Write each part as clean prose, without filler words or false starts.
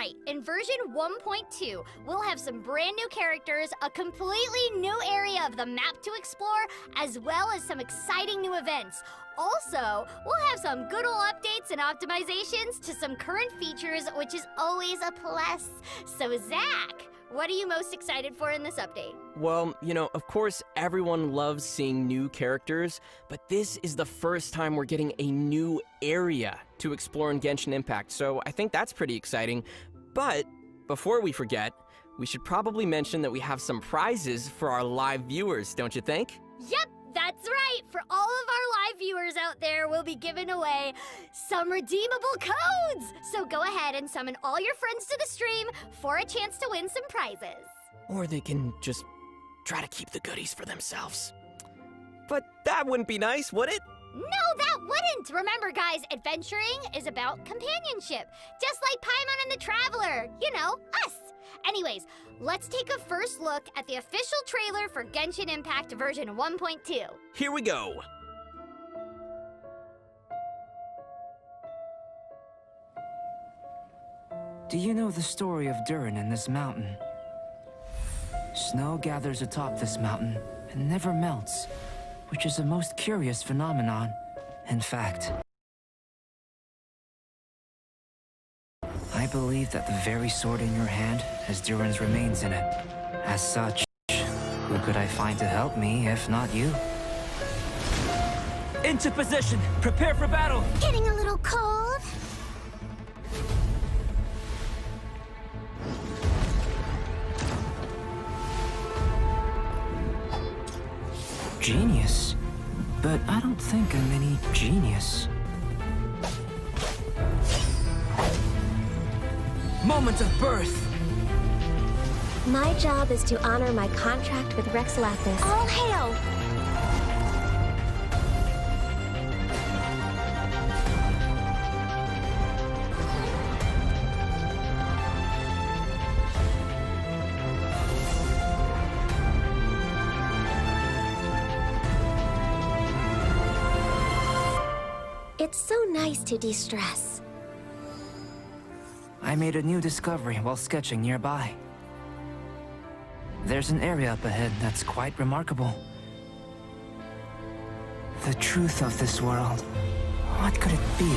right. In version 1.2, we'll have some brand new characters, a completely new area of the map to explore, as well as some exciting new events. Also, we'll have some good old updates and optimizations to some current features, which is always a plus. So, Zach, what are you most excited for in this update? Well, you know, of course, everyone loves seeing new characters, but this is the first time we're getting a new area to explore in Genshin Impact, so I think that's pretty exciting. But before we forget, we should probably mention that we have some prizes for our live viewers, don't you think? Yep, that's right. For all of our live viewers out there, we'll be giving away some redeemable codes. So go ahead and summon all your friends to the stream for a chance to win some prizes. Or they can just try to keep the goodies for themselves. But that wouldn't be nice, would it? No, that wouldn't! Remember, guys, adventuring is about companionship. Just like Paimon and the Traveler. You know, us. Anyways, let's take a first look at the official trailer for Genshin Impact version 1.2. Here we go. Do you know the story of Durin and this mountain? Snow gathers atop this mountain and never melts, which is a most curious phenomenon. In fact, I believe that the very sword in your hand has Durin's remains in it. As such, who could I find to help me if not you? Into position! Prepare for battle! Getting a little cold? Genius? But I don't think I'm any genius. Moment of birth! My job is to honor my contract with Rex Lapis. All hail! It's so nice to de-stress. I made a new discovery while sketching nearby. There's an area up ahead that's quite remarkable. The truth of this world. What could it be?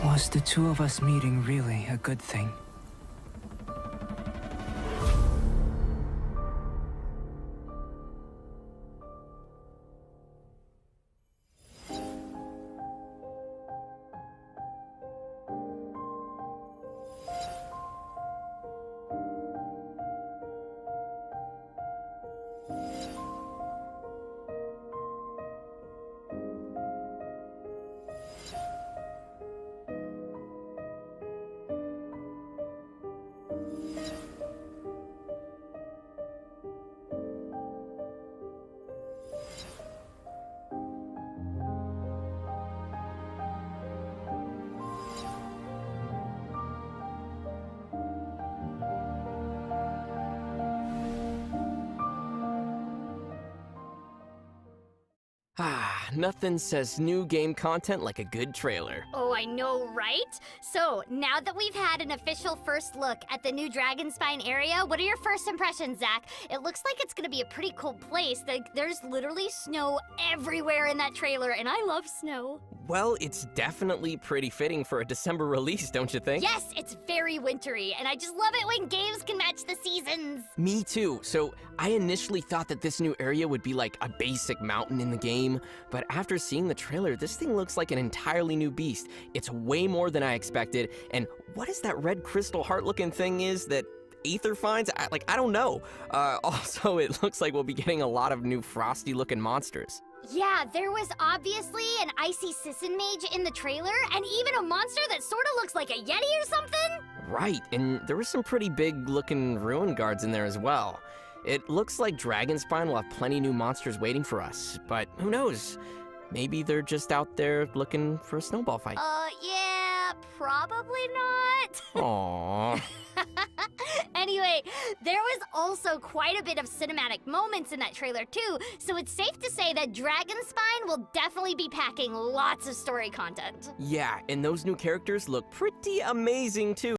Was the two of us meeting really a good thing? Ah, nothing says new game content like a good trailer. Oh, I know, right? So, now that we've had an official first look at the new Dragonspine area, what are your first impressions, Zach? It looks like it's gonna be a pretty cool place. There's literally snow everywhere in that trailer, and I love snow. Well, it's definitely pretty fitting for a December release, don't you think? Yes, it's very wintry, and I just love it when games can match the seasons. Me too. So I initially thought that this new area would be like a basic mountain in the game, but after seeing the trailer, this thing looks like an entirely new beast. It's way more than I expected, and what is that red crystal heart-looking thing is that Aether finds? I don't know. Also, it looks like we'll be getting a lot of new frosty-looking monsters. Yeah, there was obviously an icy Sisson mage in the trailer, and even a monster that sort of looks like a Yeti or something. Right, and there were some pretty big-looking ruin guards in there as well. It looks like Dragonspine will have plenty new monsters waiting for us, but who knows? Maybe they're just out there looking for a snowball fight. Yeah, probably not. Aww. Anyway, there was also quite a bit of cinematic moments in that trailer too, so it's safe to say that Dragonspine will definitely be packing lots of story content. Yeah, and those new characters look pretty amazing too.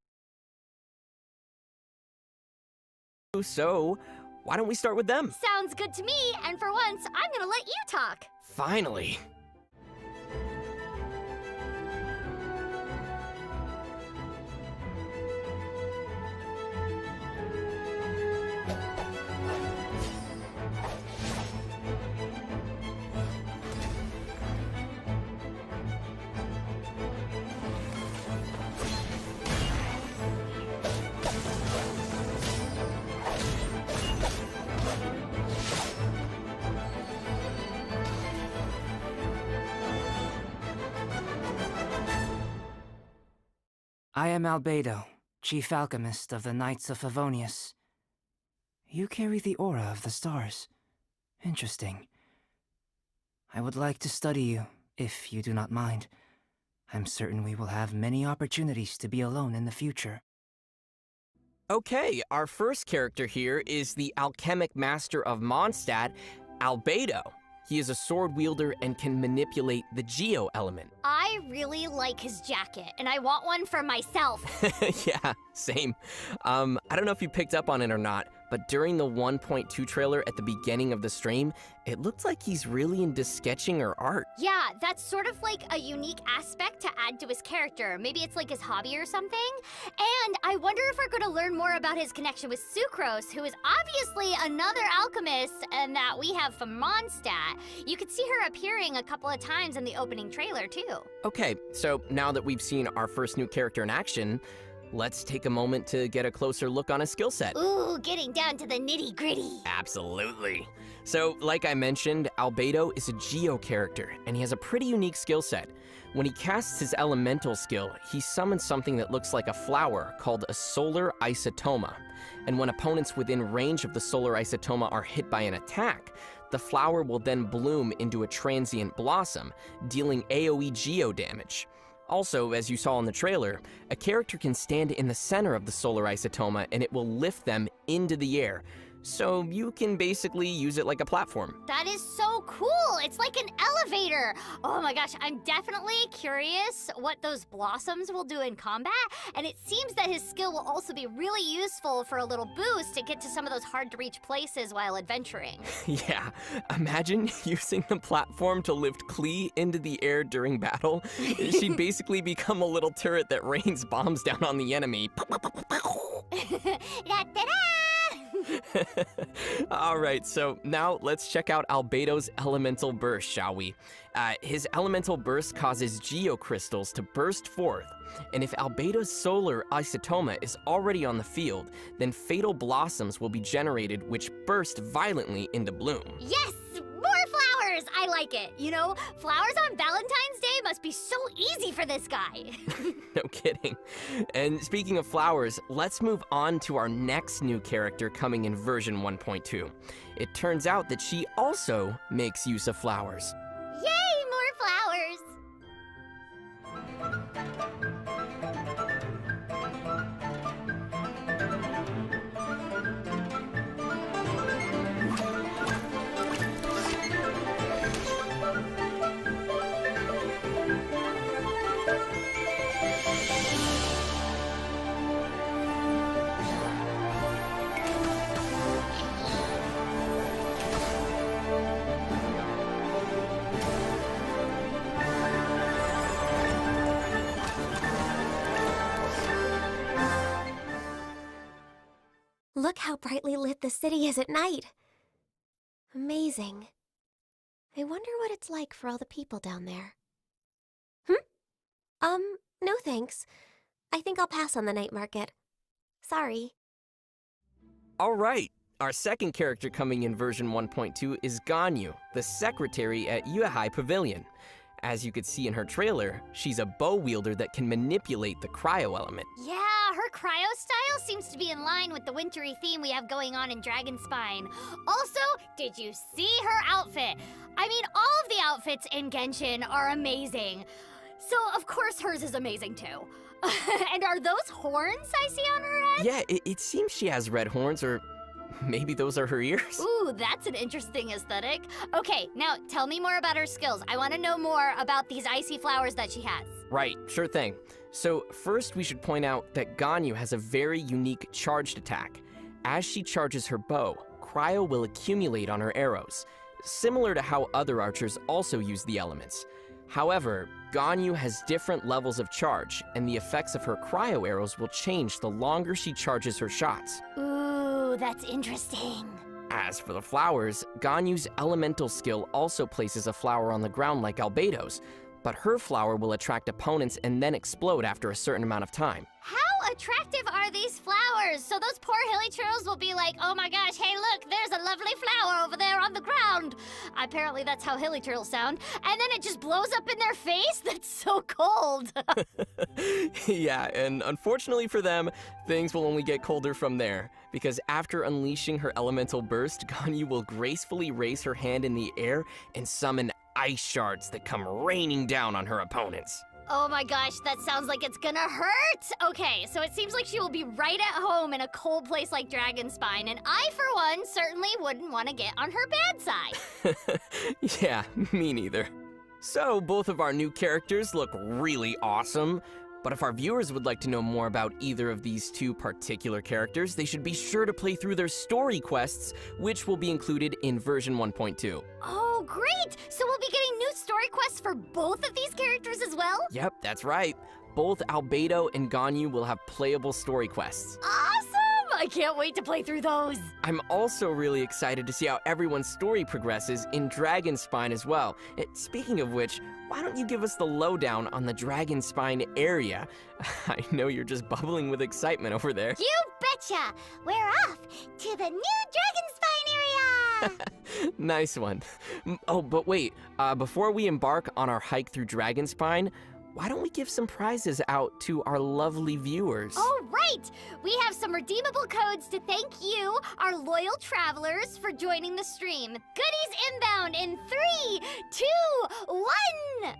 So, why don't we start with them? Sounds good to me, and for once, I'm gonna let you talk. Finally. I am Albedo, Chief Alchemist of the Knights of Favonius. You carry the aura of the stars. Interesting. I would like to study you, if you do not mind. I'm certain we will have many opportunities to be alone in the future. Okay, our first character here is the alchemic master of Mondstadt, Albedo. He is a sword wielder and can manipulate the Geo element. I really like his jacket, and I want one for myself. Yeah, same. I don't know if you picked up on it or not, but during the 1.2 trailer at the beginning of the stream, it looked like he's really into sketching or art. Yeah, that's sort of like a unique aspect to add to his character. Maybe it's like his hobby or something. And I wonder if we're going to learn more about his connection with Sucrose, who is obviously another alchemist and that we have from Mondstadt. You could see her appearing a couple of times in the opening trailer, too. Okay, so now that we've seen our first new character in action, let's take a moment to get a closer look on his skill set. Ooh, getting down to the nitty-gritty. Absolutely. So, like I mentioned, Albedo is a Geo character, and he has a pretty unique skill set. When he casts his elemental skill, he summons something that looks like a flower called a solar isotoma. And when opponents within range of the solar isotoma are hit by an attack, the flower will then bloom into a transient blossom, dealing AoE Geo damage. Also, as you saw in the trailer, a character can stand in the center of the solar isotoma and it will lift them into the air. So you can basically use it like a platform. That is so cool. It's like an elevator. Oh my gosh, I'm definitely curious what those blossoms will do in combat. And it seems that his skill will also be really useful for a little boost to get to some of those hard to reach places while adventuring. Yeah, imagine using the platform to lift Klee into the air during battle. She'd basically become a little turret that rains bombs down on the enemy. Da-da-da! All right, so now let's check out Albedo's elemental burst, shall we? His elemental burst causes geocrystals to burst forth, and if Albedo's solar isotoma is already on the field, then fatal blossoms will be generated which burst violently into bloom. Yes! More flowers! I like it. You know, flowers on Valentine's Day must be so easy for this guy. No kidding. And speaking of flowers, let's move on to our next new character coming in version 1.2. It turns out that she also makes use of flowers. Yay, more flowers! Look how brightly lit the city is at night. Amazing. I wonder what it's like for all the people down there. No thanks. I think I'll pass on the night market. Sorry. All right, our second character coming in version 1.2 is Ganyu, the secretary at Yuehai Pavilion. As you could see in her trailer, she's a bow wielder that can manipulate the cryo element. Yeah, her cryo style seems to be in line with the wintry theme we have going on in Dragonspine. Also, did you see her outfit? I mean, all of the outfits in Genshin are amazing. So, of course, hers is amazing too. And are those horns I see on her head? Yeah, it seems she has red horns, or maybe those are her ears. Ooh, that's an interesting aesthetic. Okay, now tell me more about her skills. I want to know more about these icy flowers that she has. Right, sure thing. So first we should point out that Ganyu has a very unique charged attack. As she charges her bow, cryo will accumulate on her arrows, similar to how other archers also use the elements. However, Ganyu has different levels of charge, and the effects of her cryo arrows will change the longer she charges her shots. Ooh, that's interesting. As for the flowers, Ganyu's elemental skill also places a flower on the ground like albedo's, but her flower will attract opponents and then explode after a certain amount of time. How attractive are these flowers? So those poor hilly turtles will be like, oh my gosh, hey look, there's a lovely flower over there on the ground. Apparently that's how hilly turtles sound. And then it just blows up in their face? That's so cold. Yeah, and unfortunately for them, things will only get colder from there. Because after unleashing her elemental burst, Ganyu will gracefully raise her hand in the air and summon ice shards that come raining down on her opponents. Oh my gosh, that sounds like it's gonna hurt! Okay, so it seems like she will be right at home in a cold place like Dragonspine, and I, for one, certainly wouldn't want to get on her bad side. Yeah, me neither. So, both of our new characters look really awesome, but if our viewers would like to know more about either of these two particular characters, they should be sure to play through their story quests, which will be included in version 1.2. Oh, great! So we'll be getting new story quests for both of these characters as well? Yep, that's right. Both Albedo and Ganyu will have playable story quests. Awesome! I can't wait to play through those. I'm also really excited to see how everyone's story progresses in Dragonspine as well. Speaking of which, why don't you give us the lowdown on the Dragonspine area? I know you're just bubbling with excitement over there. You betcha! We're off to the new Dragonspine area! Nice one. Oh, but wait, before we embark on our hike through Dragonspine, why don't we give some prizes out to our lovely viewers? Oh, right! We have some redeemable codes to thank you, our loyal travelers, for joining the stream. Goodies inbound in 3, 2, 1!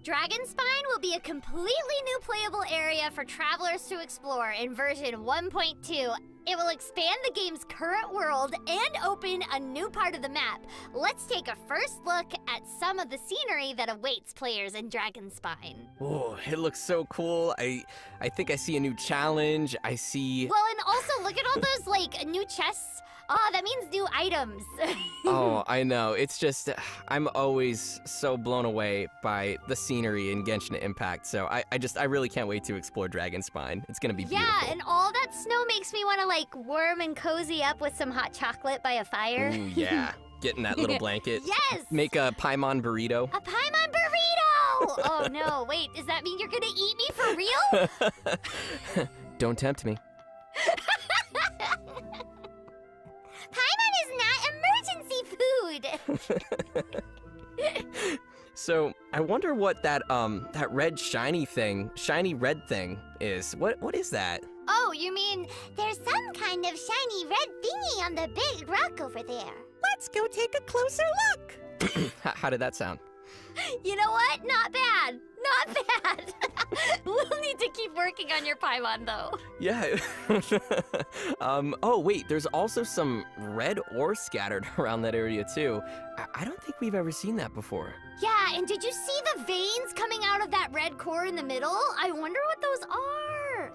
Dragonspine will be a completely new playable area for travelers to explore in version 1.2. It will expand the game's current world and open a new part of the map. Let's take a first look at some of the scenery that awaits players in Dragonspine. Oh, it looks so cool. I think I see a new challenge. I see... Well, and also look at all those, like, new chests. Oh, that means new items. Oh, I know. It's just, I'm always so blown away by the scenery in Genshin Impact. So I really can't wait to explore Dragonspine. It's gonna be beautiful. Yeah, and all that snow makes me want to like warm and cozy up with some hot chocolate by a fire. Ooh, yeah. Get in that little blanket. Yes! Make a Paimon burrito. A Paimon burrito! Oh no, wait, does that mean you're gonna eat me for real? Don't tempt me. Paimon is not emergency food! So, I wonder what that red shiny red thing is. What is that? Oh, you mean there's some kind of shiny red thingy on the big rock over there. Let's go take a closer look. How did that sound? You know what? Not bad. Not bad. We'll need to keep working on your Paimon, though. Yeah. Oh, wait, there's also some red ore scattered around that area, too. I don't think we've ever seen that before. Yeah, and did you see the veins coming out of that red core in the middle? I wonder what those are.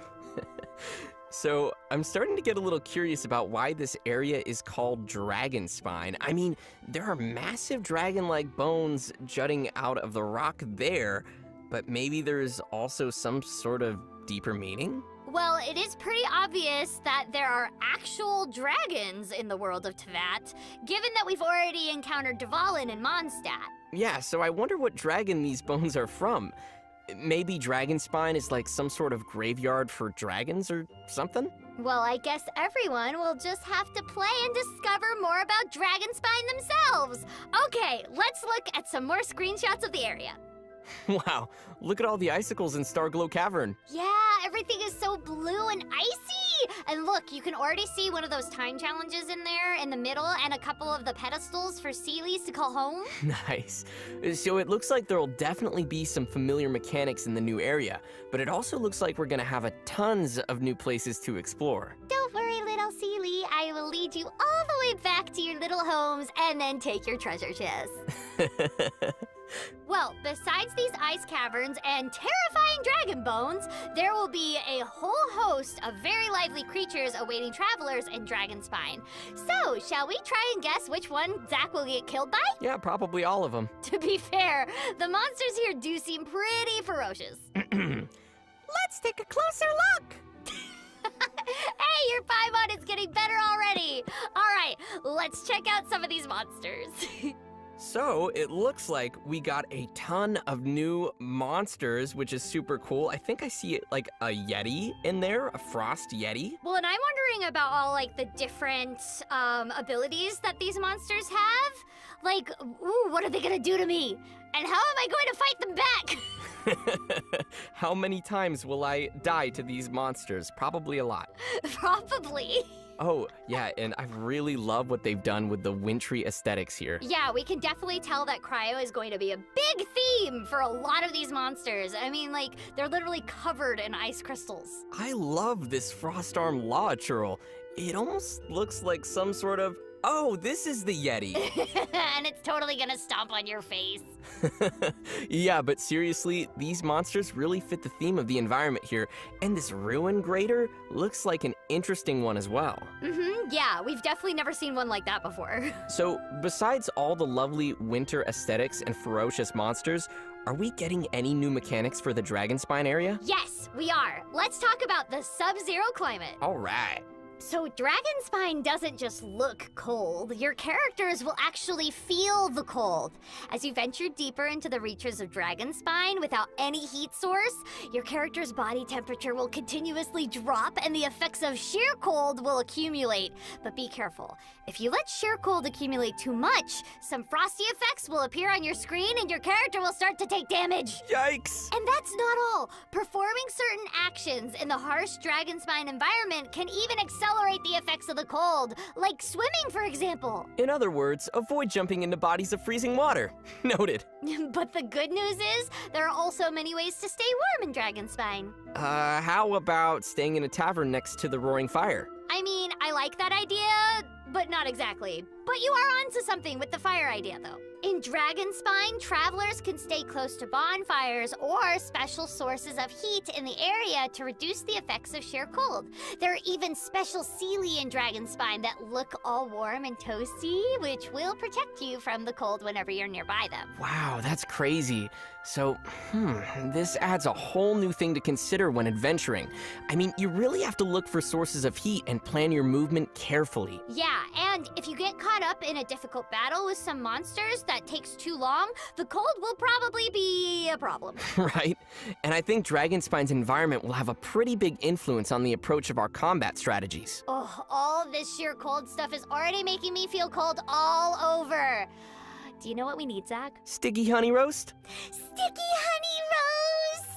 So, I'm starting to get a little curious about why this area is called Dragonspine. I mean, there are massive dragon-like bones jutting out of the rock there, but maybe there's also some sort of deeper meaning? Well, it is pretty obvious that there are actual dragons in the world of Teyvat, given that we've already encountered Dvalin and Mondstadt. Yeah, so I wonder what dragon these bones are from. Maybe Dragonspine is like some sort of graveyard for dragons or something? Well, I guess everyone will just have to play and discover more about Dragonspine themselves. Okay, let's look at some more screenshots of the area. Wow, look at all the icicles in Starglow Cavern. Yeah, everything is so blue and icy. And look, you can already see one of those time challenges in there in the middle and a couple of the pedestals for Sealies to call home. Nice. So it looks like there'll definitely be some familiar mechanics in the new area, but it also looks like we're gonna have tons of new places to explore. Don't worry, little Sealy. I will lead you all the way back to your little homes and then take your treasure chest. Well, besides these ice caverns and terrifying dragon bones, there will be a whole host of very lively creatures awaiting travelers in Dragonspine. So, shall we try and guess which one Zach will get killed by? Yeah, probably all of them. To be fair, the monsters here do seem pretty ferocious. Let's take a closer look. Hey, your Paimon is getting better already. All right, let's check out some of these monsters. So, it looks like we got a ton of new monsters, which is super cool. I think I see like a Yeti in there, a Frost Yeti. Well, and I'm wondering about all like the different abilities that these monsters have. Like, ooh, what are they gonna do to me? And how am I going to fight them back? How many times will I die to these monsters? Probably a lot. Probably. Oh, yeah, and I really love what they've done with the wintry aesthetics here. Yeah, we can definitely tell that cryo is going to be a big theme for a lot of these monsters. I mean, like, they're literally covered in ice crystals. I love this frost arm law churl. It almost looks like some sort of, oh, this is the Yeti. And it's totally gonna stomp on your face. Yeah, but seriously, these monsters really fit the theme of the environment here, and this ruin grater looks like an interesting one as well. Yeah, we've definitely never seen one like that before. So, besides all the lovely winter aesthetics and ferocious monsters, are we getting any new mechanics for the Dragonspine area? Yes, we are. Let's talk about the Subzero climate. All right. So Dragonspine doesn't just look cold. Your characters will actually feel the cold. As you venture deeper into the reaches of Dragonspine without any heat source, your character's body temperature will continuously drop and the effects of sheer cold will accumulate. But be careful. If you let sheer cold accumulate too much, some frosty effects will appear on your screen and your character will start to take damage. Yikes! And that's not all. Performing certain actions in the harsh Dragonspine environment can even accelerate the effects of the cold, like swimming, for example. In other words, avoid jumping into bodies of freezing water. Noted. But the good news is, there are also many ways to stay warm in Dragonspine. How about staying in a tavern next to the roaring fire? I mean, I like that idea, but not exactly. But you are onto something with the fire idea, though. In Dragonspine, travelers can stay close to bonfires or special sources of heat in the area to reduce the effects of sheer cold. There are even special Sealy in Dragonspine that look all warm and toasty, which will protect you from the cold whenever you're nearby them. Wow, that's crazy. So, this adds a whole new thing to consider when adventuring. I mean, you really have to look for sources of heat and plan your movement carefully. Yeah, and if you get caught up in a difficult battle with some monsters that takes too long, the cold will probably be a problem. Right? And I think Dragonspine's environment will have a pretty big influence on the approach of our combat strategies. Oh, all this sheer cold stuff is already making me feel cold all over. Do you know what we need, Zach? Sticky honey roast? Sticky honey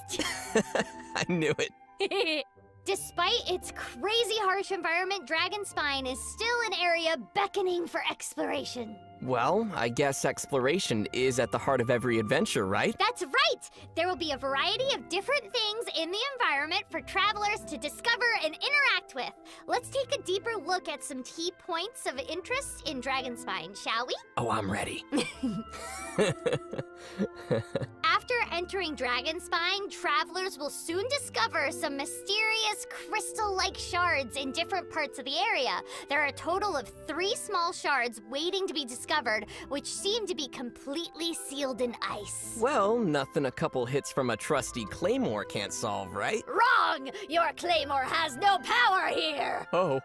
roast! I knew it. Despite its crazy harsh environment, Dragonspine is still an area beckoning for exploration. Well, I guess exploration is at the heart of every adventure, right? That's right! There will be a variety of different things in the environment for travelers to discover and interact with. Let's take a deeper look at some key points of interest in Dragonspine, shall we? Oh, I'm ready. After entering Dragonspine, travelers will soon discover some mysterious crystal-like shards in different parts of the area. There are a total of 3 small shards waiting to be discovered, which seem to be completely sealed in ice. Well, nothing a couple hits from a trusty claymore can't solve, right? Wrong! Your claymore has no power here! Oh.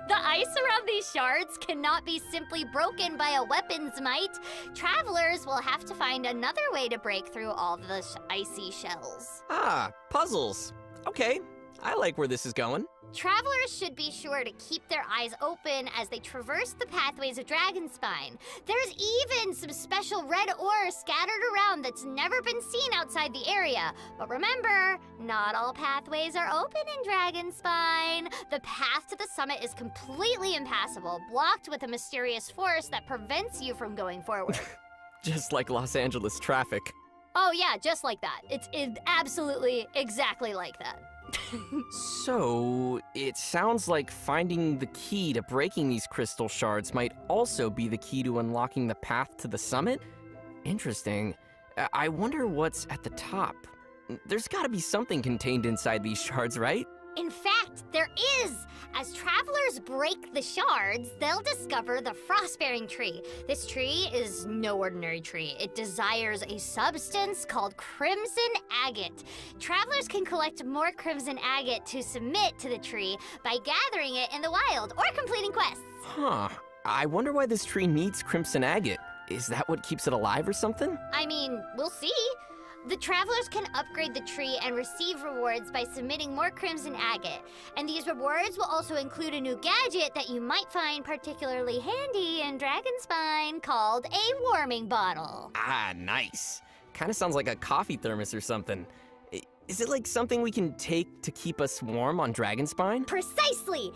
The ice around these shards cannot be simply broken by a weapon's might. Travelers will have to find another way to break through all the icy shells. Ah, puzzles. Okay, I like where this is going. Travelers should be sure to keep their eyes open as they traverse the pathways of Dragonspine. There's even some special red ore scattered around that's never been seen outside the area. But remember, not all pathways are open in Dragonspine. The path to the summit is completely impassable, blocked with a mysterious force that prevents you from going forward. Just like Los Angeles traffic. Oh yeah, just like that. It's absolutely exactly like that. So, it sounds like finding the key to breaking these crystal shards might also be the key to unlocking the path to the summit? Interesting. I wonder what's at the top. There's gotta be something contained inside these shards, right? In fact, there is! As travelers break the shards, they'll discover the Frostbearing Tree. This tree is no ordinary tree. It desires a substance called Crimson Agate. Travelers can collect more Crimson Agate to submit to the tree by gathering it in the wild or completing quests. Huh. I wonder why this tree needs Crimson Agate. Is that what keeps it alive or something? I mean, we'll see. The travelers can upgrade the tree and receive rewards by submitting more Crimson Agate. And these rewards will also include a new gadget that you might find particularly handy in Dragonspine called a warming bottle. Ah, nice. Kinda sounds like a coffee thermos or something. Is it like something we can take to keep us warm on Dragonspine? Precisely!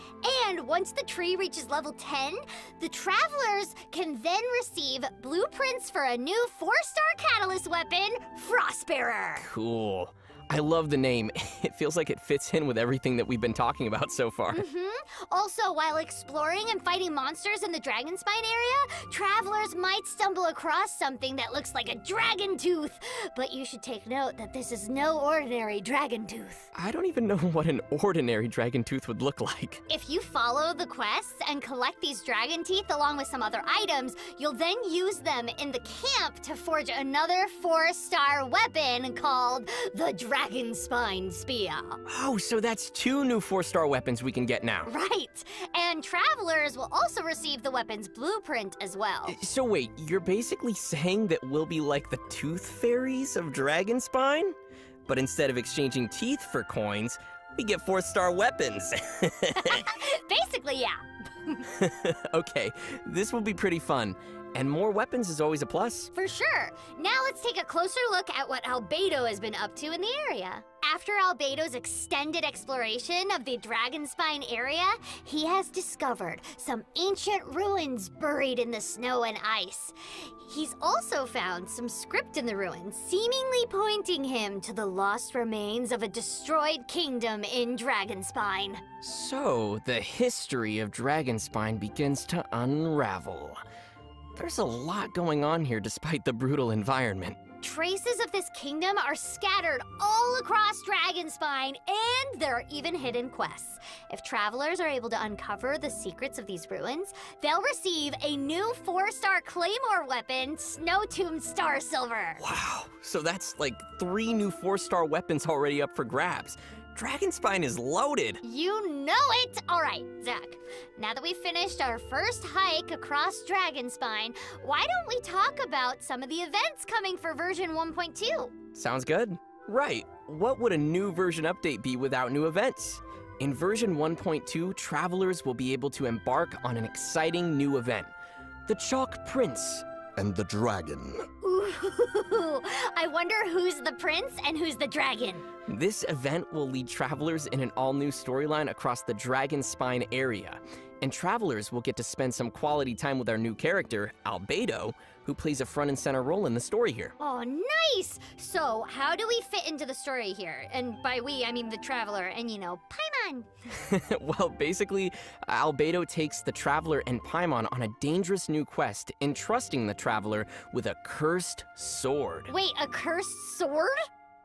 And once the tree reaches level 10, the travelers can then receive blueprints for a new 4-star catalyst weapon, Frostbearer. Cool. I love the name. It feels like it fits in with everything that we've been talking about so far. Also, while exploring and fighting monsters in the Dragonspine area, travelers might stumble across something that looks like a dragon tooth. But you should take note that this is no ordinary dragon tooth. I don't even know what an ordinary dragon tooth would look like. If you follow the quests and collect these dragon teeth along with some other items, you'll then use them in the camp to forge another 4-star weapon called the Dragonspine Spear. Oh, so that's 2 new 4-star weapons we can get now. Right, and travelers will also receive the weapon's blueprint as well. So wait, you're basically saying that we'll be like the tooth fairies of Dragonspine? But instead of exchanging teeth for coins, we get 4-star weapons. Basically, yeah. Okay, this will be pretty fun. And more weapons is always a plus. For sure. Now let's take a closer look at what Albedo has been up to in the area. After Albedo's extended exploration of the Dragonspine area, he has discovered some ancient ruins buried in the snow and ice. He's also found some script in the ruins, seemingly pointing him to the lost remains of a destroyed kingdom in Dragonspine. So, the history of Dragonspine begins to unravel. There's a lot going on here despite the brutal environment. Traces of this kingdom are scattered all across Dragonspine, and there are even hidden quests. If travelers are able to uncover the secrets of these ruins, they'll receive a new 4-star claymore weapon, Snowtomb Star Silver. Wow, so that's like 3 new 4-star weapons already up for grabs. Dragonspine is loaded. You know it! All right, Zach. Now that we've finished our first hike across Dragonspine, why don't we talk about some of the events coming for version 1.2? Sounds good. Right, what would a new version update be without new events? In version 1.2, travelers will be able to embark on an exciting new event, the Chalk Prince and the Dragon. Ooh, I wonder who's the prince and who's the dragon. This event will lead travelers in an all-new storyline across the Dragonspine Area, and travelers will get to spend some quality time with our new character, Albedo, who plays a front and center role in the story here. Oh, nice! So, how do we fit into the story here? And by we, I mean the traveler and, you know, Paimon. Well, basically, Albedo takes the traveler and Paimon on a dangerous new quest, entrusting the traveler with a cursed sword. Wait, a cursed sword?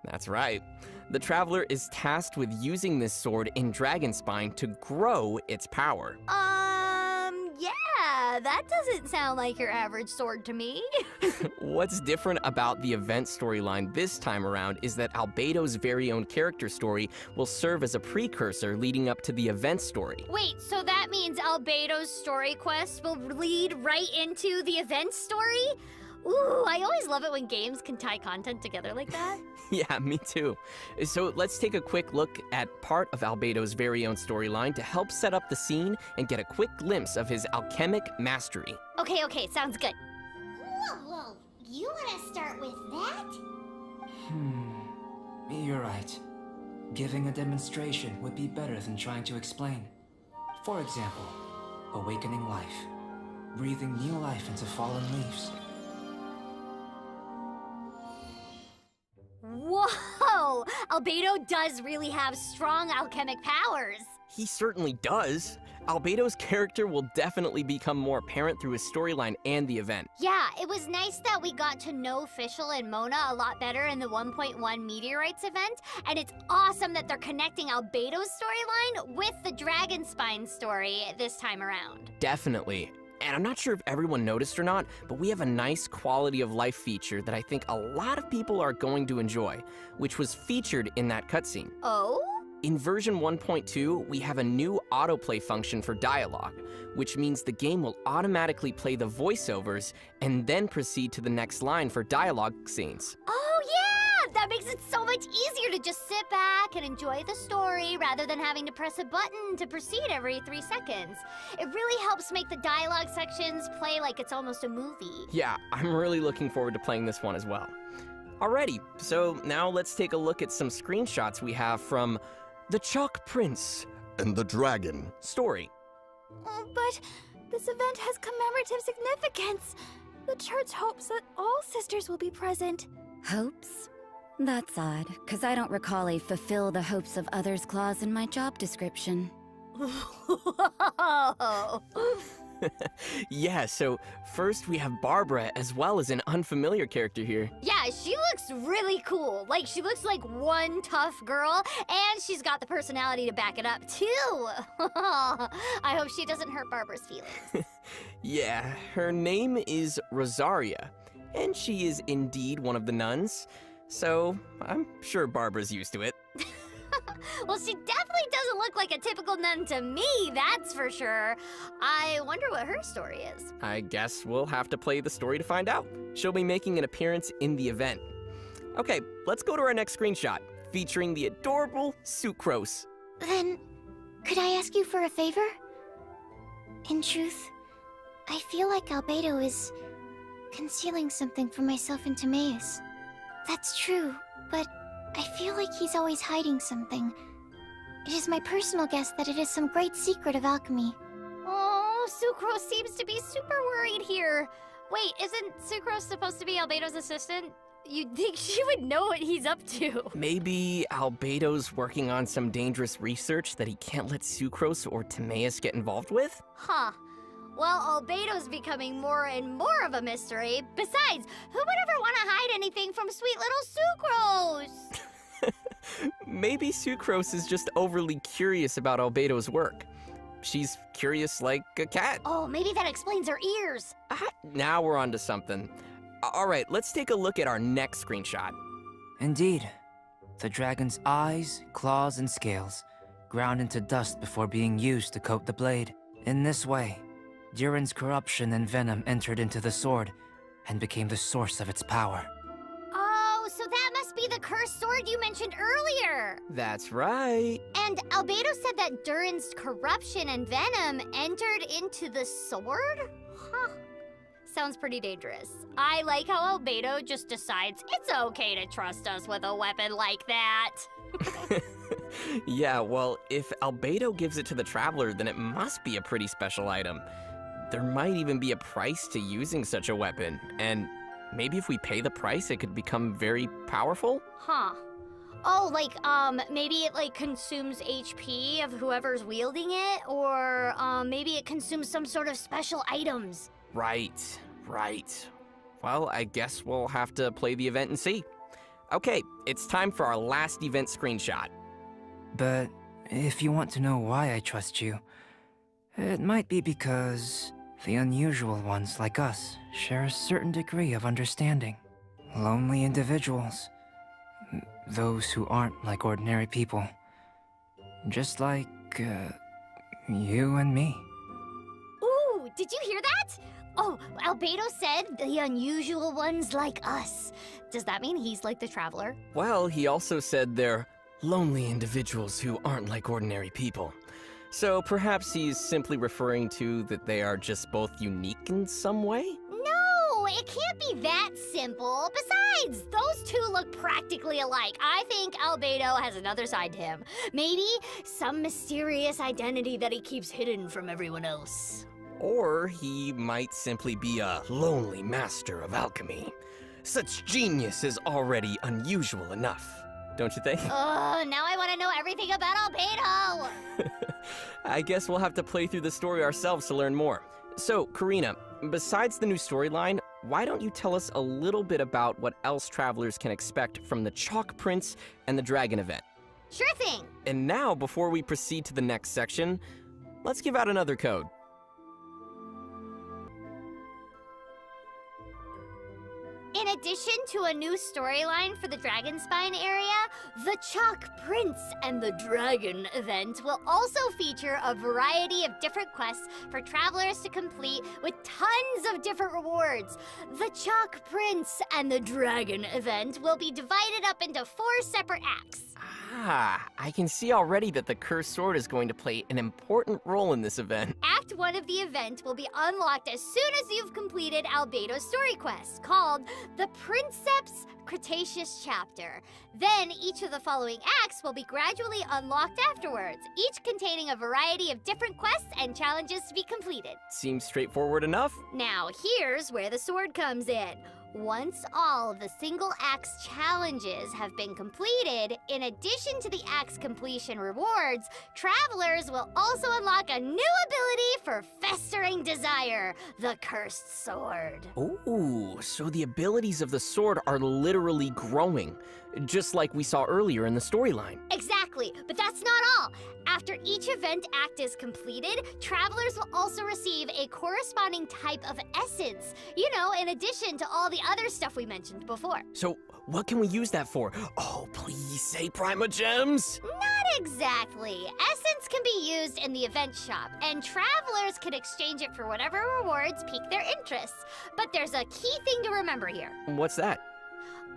That's right. The traveler is tasked with using this sword in Dragonspine to grow its power. Yeah, that doesn't sound like your average sword to me. What's different about the event storyline this time around is that Albedo's very own character story will serve as a precursor leading up to the event story. Wait, so that means Albedo's story quest will lead right into the event story? Ooh, I always love it when games can tie content together like that. Yeah, me too. So let's take a quick look at part of Albedo's very own storyline to help set up the scene and get a quick glimpse of his alchemic mastery. Okay, sounds good. Whoa, you want to start with that? You're right. Giving a demonstration would be better than trying to explain. For example, awakening life. Breathing new life into fallen leaves. Whoa! Albedo does really have strong alchemic powers. He certainly does. Albedo's character will definitely become more apparent through his storyline and the event. Yeah, it was nice that we got to know Fischl and Mona a lot better in the 1.1 Meteorites event, and it's awesome that they're connecting Albedo's storyline with the Dragonspine story this time around. Definitely. And I'm not sure if everyone noticed or not, but we have a nice quality of life feature that I think a lot of people are going to enjoy, which was featured in that cutscene. Oh? In version 1.2, we have a new autoplay function for dialogue, which means the game will automatically play the voiceovers and then proceed to the next line for dialogue scenes. Oh, yeah! That makes it so much easier to just sit back and enjoy the story rather than having to press a button to proceed every 3 seconds. It really helps make the dialogue sections play like it's almost a movie. Yeah, I'm really looking forward to playing this one as well. Alrighty, so now let's take a look at some screenshots we have from The Chalk Prince And the dragon. story. But this event has commemorative significance. The church hopes that all sisters will be present. Hopes? That's odd, because I don't recall a fulfill the hopes of others clause in my job description. Whoa! Yeah, so first we have Barbara as well as an unfamiliar character here. Yeah, she looks really cool. Like, she looks like one tough girl, and she's got the personality to back it up, too. I hope she doesn't hurt Barbara's feelings. Yeah, her name is Rosaria, and she is indeed one of the nuns, so I'm sure Barbara's used to it. Well, she definitely doesn't look like a typical nun to me, that's for sure. I wonder what her story is. I guess we'll have to play the story to find out. She'll be making an appearance in the event. Okay, let's go to our next screenshot, featuring the adorable Sucrose. Then, could I ask you for a favor? In truth, I feel like Albedo is concealing something from myself and Timaeus. That's true, but I feel like he's always hiding something. It is my personal guess that it is some great secret of alchemy. Oh, Sucrose seems to be super worried here. Wait, isn't Sucrose supposed to be Albedo's assistant? You'd think she would know what he's up to. Maybe Albedo's working on some dangerous research that he can't let Sucrose or Timaeus get involved with? Huh. Well, Albedo's becoming more and more of a mystery. Besides, who would ever want to hide anything from sweet little Sucrose? Maybe Sucrose is just overly curious about Albedo's work. She's curious like a cat. Oh, maybe that explains her ears. Now we're onto something. All right, let's take a look at our next screenshot. Indeed. The dragon's eyes, claws, and scales ground into dust before being used to coat the blade. In this way, Durin's corruption and venom entered into the sword and became the source of its power. Oh, so that must be the cursed sword you mentioned earlier. That's right. And Albedo said that Durin's corruption and venom entered into the sword? Huh. sounds pretty dangerous. I like how Albedo just decides it's okay to trust us with a weapon like that. Yeah, well, if Albedo gives it to the Traveler, then it must be a pretty special item. There might even be a price to using such a weapon, and maybe if we pay the price, it could become very powerful? Huh. Oh, like, maybe it, like, consumes HP of whoever's wielding it, or, maybe it consumes some sort of special items. Right. Well, I guess we'll have to play the event and see. Okay, it's time for our last event screenshot. But if you want to know why I trust you, it might be because the unusual ones like us share a certain degree of understanding. Lonely individuals. Those who aren't like ordinary people. Just like, you and me. Ooh, did you hear that? Oh, Albedo said the unusual ones like us. Does that mean he's like the Traveler? Well, he also said they're lonely individuals who aren't like ordinary people. So perhaps he's simply referring to that they are just both unique in some way? No, it can't be that simple. Besides, those two look practically alike. I think Albedo has another side to him. Maybe some mysterious identity that he keeps hidden from everyone else. Or he might simply be a lonely master of alchemy. Such genius is already unusual enough, don't you think? Oh, now I want to know everything about Albedo! I guess we'll have to play through the story ourselves to learn more. So, Karina, besides the new storyline, why don't you tell us a little bit about what else travelers can expect from the Chalk Prince and the Dragon event? Sure thing! And now, before we proceed to the next section, let's give out another code. In addition to a new storyline for the Dragonspine area, the Chalk Prince and the Dragon event will also feature a variety of different quests for travelers to complete with tons of different rewards. The Chalk Prince and the Dragon event will be divided up into 4 separate acts. Ah, I can see already that the Cursed Sword is going to play an important role in this event. Act 1 of the event will be unlocked as soon as you've completed Albedo's story quest, called the Princeps Cretaceous Chapter. Then each of the following acts will be gradually unlocked afterwards, each containing a variety of different quests and challenges to be completed. Seems straightforward enough. Now here's where the sword comes in. Once all the single act's challenges have been completed, in addition to the act's completion rewards, travelers will also unlock a new ability for Festering Desire, the Cursed Sword. Ooh, so the abilities of the sword are literally growing, just like we saw earlier in the storyline. Exactly, but that's not all. After each event act is completed, travelers will also receive a corresponding type of essence. You know, in addition to all the other stuff we mentioned before. So, what can we use that for? Oh, please say PRIMOGEMs! Not exactly. Essence can be used in the event shop, and travelers can exchange it for whatever rewards pique their interests. But there's a key thing to remember here. What's that?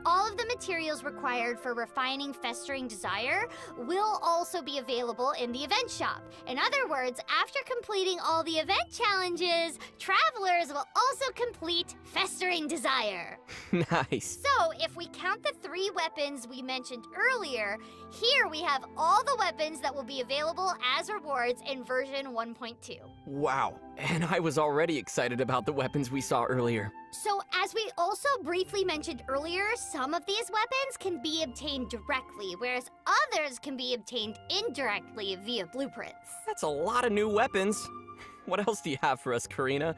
All of the materials required for refining Festering Desire will also be available in the event shop. In other words, after completing all the event challenges, travelers will also complete Festering Desire. Nice. So, if we count the 3 weapons we mentioned earlier, here we have all the weapons that will be available as rewards in version 1.2. Wow, and I was already excited about the weapons we saw earlier. So, as we also briefly mentioned earlier, some of these weapons can be obtained directly, whereas others can be obtained indirectly via blueprints. That's a lot of new weapons. What else do you have for us, Karina?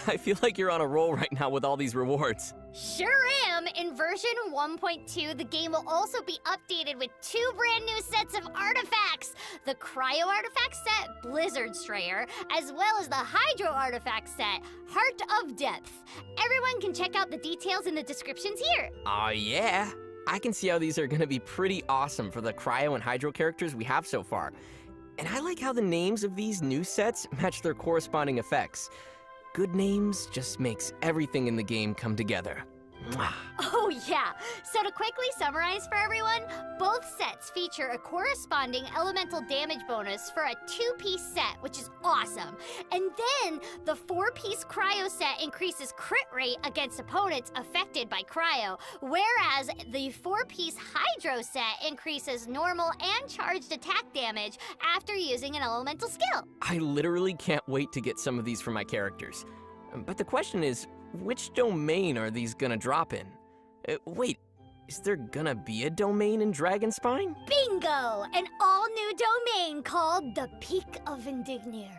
I feel like you're on a roll right now with all these rewards. Sure am! In version 1.2, the game will also be updated with 2 brand new sets of artifacts! The Cryo Artifact set, Blizzard Strayer, as well as the Hydro Artifact set, Heart of Depth. Everyone can check out the details in the descriptions here. Oh yeah! I can see how these are gonna be pretty awesome for the Cryo and Hydro characters we have so far. And I like how the names of these new sets match their corresponding effects. Good names just makes everything in the game come together. Mwah. Oh yeah, so to quickly summarize for everyone, both sets feature a corresponding elemental damage bonus for a 2-piece set, which is awesome. And then the 4-piece cryo set increases crit rate against opponents affected by cryo, whereas the 4-piece hydro set increases normal and charged attack damage after using an elemental skill. I literally can't wait to get some of these for my characters. But the question is, which domain are these gonna drop in? Wait, is there gonna be a domain in Dragonspine? Bingo! An all-new domain called the Peak of Indignir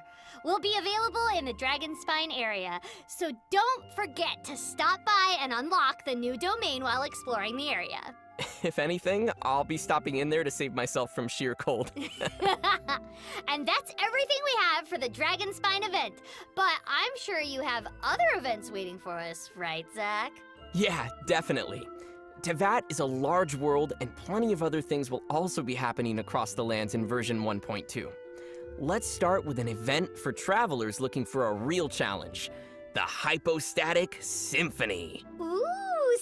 will be available in the Dragonspine area, so don't forget to stop by and unlock the new domain while exploring the area. If anything, I'll be stopping in there to save myself from sheer cold. And that's everything we have for the Dragonspine event. But I'm sure you have other events waiting for us, right, Zach? Yeah, definitely. Tevat is a large world, and plenty of other things will also be happening across the lands in version 1.2. Let's start with an event for travelers looking for a real challenge, the Hypostatic Symphony. Ooh,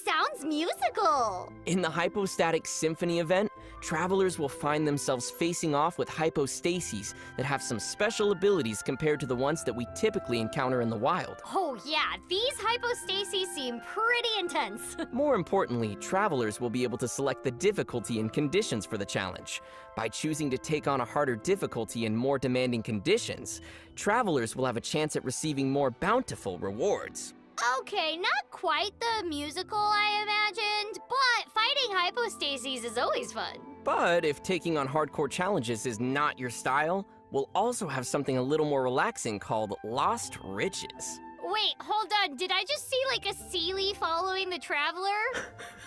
sounds musical. In the Hypostatic Symphony event, travelers will find themselves facing off with hypostases that have some special abilities compared to the ones that we typically encounter in the wild. Oh yeah, these hypostases seem pretty intense. More importantly, travelers will be able to select the difficulty and conditions for the challenge. By choosing to take on a harder difficulty and more demanding conditions, travelers will have a chance at receiving more bountiful rewards. Okay, not quite the musical I imagined, but fighting hypostases is always fun. But if taking on hardcore challenges is not your style, we'll also have something a little more relaxing called Lost Riches. Wait, hold on. Did I just see like a Sealy following the traveler?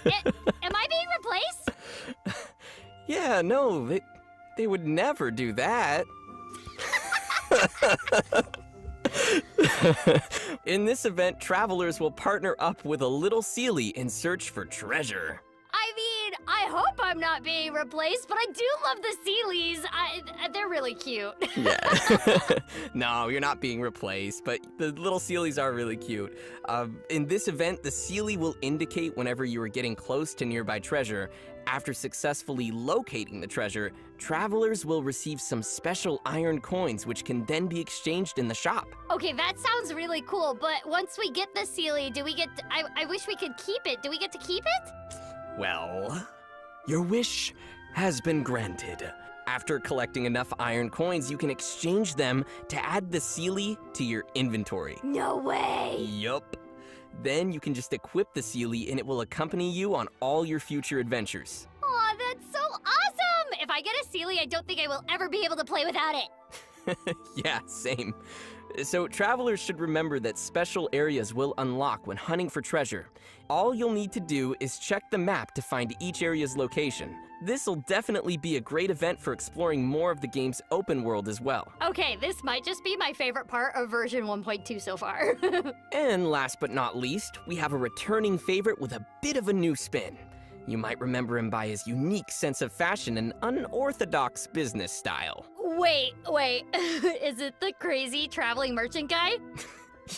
Am I being replaced? Yeah, no, they would never do that. In this event, travelers will partner up with a little Sealy in search for treasure. I mean, I hope I'm not being replaced, but I do love the Sealies. They're really cute. Yeah. No, you're not being replaced, but the little Sealies are really cute. In this event, the Sealy will indicate whenever you are getting close to nearby treasure. After successfully locating the treasure, travelers will receive some special iron coins which can then be exchanged in the shop. Okay, that sounds really cool, but once we get the Sealy, do we get I wish we could keep it. Do we get to keep it? Well, your wish has been granted. After collecting enough iron coins, you can exchange them to add the Sealy to your inventory. No way! Yup. Then you can just equip the Sealy and it will accompany you on all your future adventures. Aw, that's so awesome! If I get a Sealy, I don't think I will ever be able to play without it. Yeah, same. So travelers should remember that special areas will unlock when hunting for treasure. All you'll need to do is check the map to find each area's location. This'll definitely be a great event for exploring more of the game's open world as well. Okay, this might just be my favorite part of version 1.2 so far. And last but not least, we have a returning favorite with a bit of a new spin. You might remember him by his unique sense of fashion and unorthodox business style. Wait. Is it the crazy traveling merchant guy?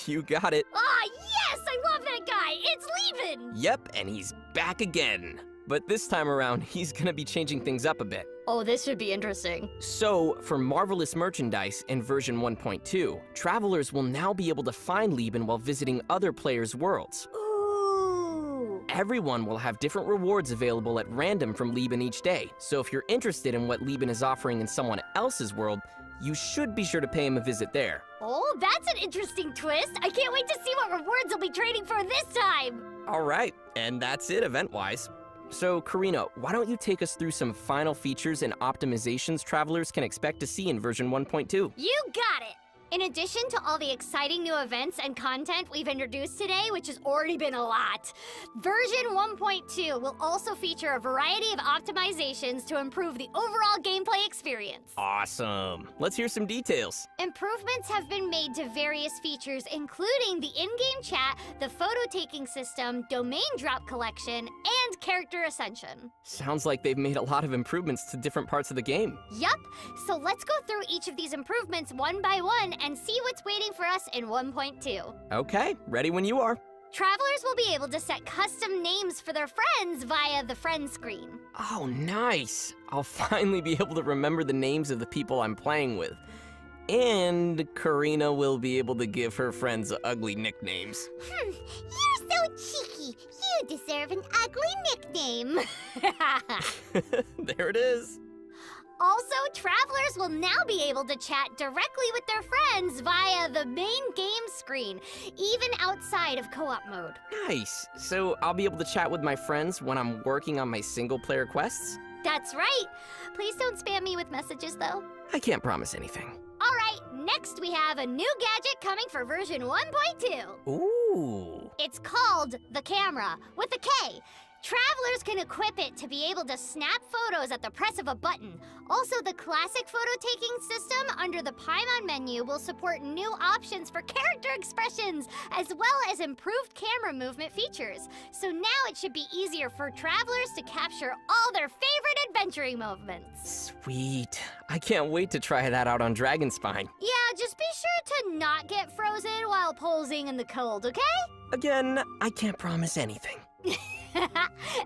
You got it. Ah, yes! I love that guy! It's Levin! Yep, and he's back again. But this time around, he's gonna be changing things up a bit. Oh, this should be interesting. So, for marvelous merchandise in version 1.2, travelers will now be able to find Lieben while visiting other players' worlds. Ooh! Everyone will have different rewards available at random from Lieben each day, so if you're interested in what Lieben is offering in someone else's world, you should be sure to pay him a visit there. Oh, that's an interesting twist! I can't wait to see what rewards I'll be trading for this time! Alright, and that's it event-wise. So, Karina, why don't you take us through some final features and optimizations travelers can expect to see in version 1.2? You got it! In addition to all the exciting new events and content we've introduced today, which has already been a lot, version 1.2 will also feature a variety of optimizations to improve the overall gameplay experience. Awesome! Let's hear some details. Improvements have been made to various features, including the in-game chat, the photo-taking system, domain drop collection, and character ascension. Sounds like they've made a lot of improvements to different parts of the game. Yup, so let's go through each of these improvements one by one and see what's waiting for us in 1.2. Okay, ready when you are. Travelers will be able to set custom names for their friends via the friend screen. Oh, nice. I'll finally be able to remember the names of the people I'm playing with. And Karina will be able to give her friends ugly nicknames. You're so cheeky. You deserve an ugly nickname. There it is. Also, travelers will now be able to chat directly with their friends via the main game screen, even outside of co-op mode. Nice. So I'll be able to chat with my friends when I'm working on my single-player quests? That's right. Please don't spam me with messages, though. I can't promise anything. All right, next we have a new gadget coming for version 1.2. Ooh. It's called the camera, with a K. Travelers can equip it to be able to snap photos at the press of a button. Also, the classic photo-taking system under the Paimon menu will support new options for character expressions, as well as improved camera movement features. So now it should be easier for travelers to capture all their favorite adventuring moments. Sweet. I can't wait to try that out on Dragonspine. Yeah, just be sure to not get frozen while posing in the cold, okay? Again, I can't promise anything.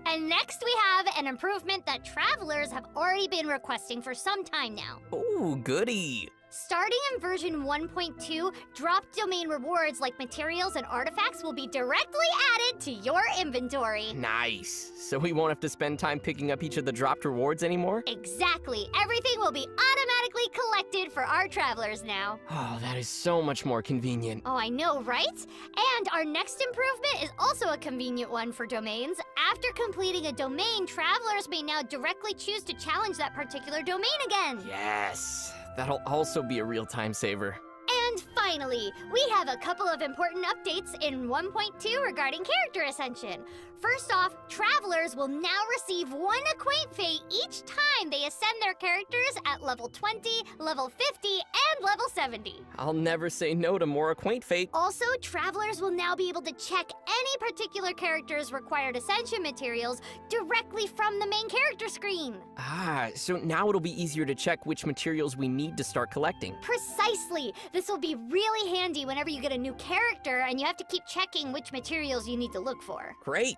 And next we have an improvement that travelers have already been requesting for some time now. Ooh, goody. Starting in version 1.2, dropped domain rewards like materials and artifacts will be directly added to your inventory. Nice. So we won't have to spend time picking up each of the dropped rewards anymore? Exactly. Everything will be automatically collected for our travelers now. Oh, that is so much more convenient. Oh, I know, right? And our next improvement is also a convenient one for domains. After completing a domain, travelers may now directly choose to challenge that particular domain again. Yes. That'll also be a real time saver. And finally, we have a couple of important updates in 1.2 regarding character ascension. First off, travelers will now receive one acquaint fate each time they ascend their characters at level 20, level 50, and level 70. I'll never say no to more acquaint fate. Also, travelers will now be able to check any particular character's required ascension materials directly from the main character screen. Ah, so now it'll be easier to check which materials we need to start collecting. Precisely! This will be really handy whenever you get a new character and you have to keep checking which materials you need to look for. Great.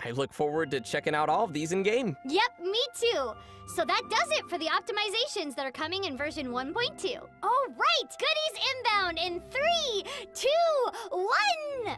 I look forward to checking out all of these in-game. Yep, me too. So that does it for the optimizations that are coming in version 1.2. All right, goodies inbound in 3, 2, 1!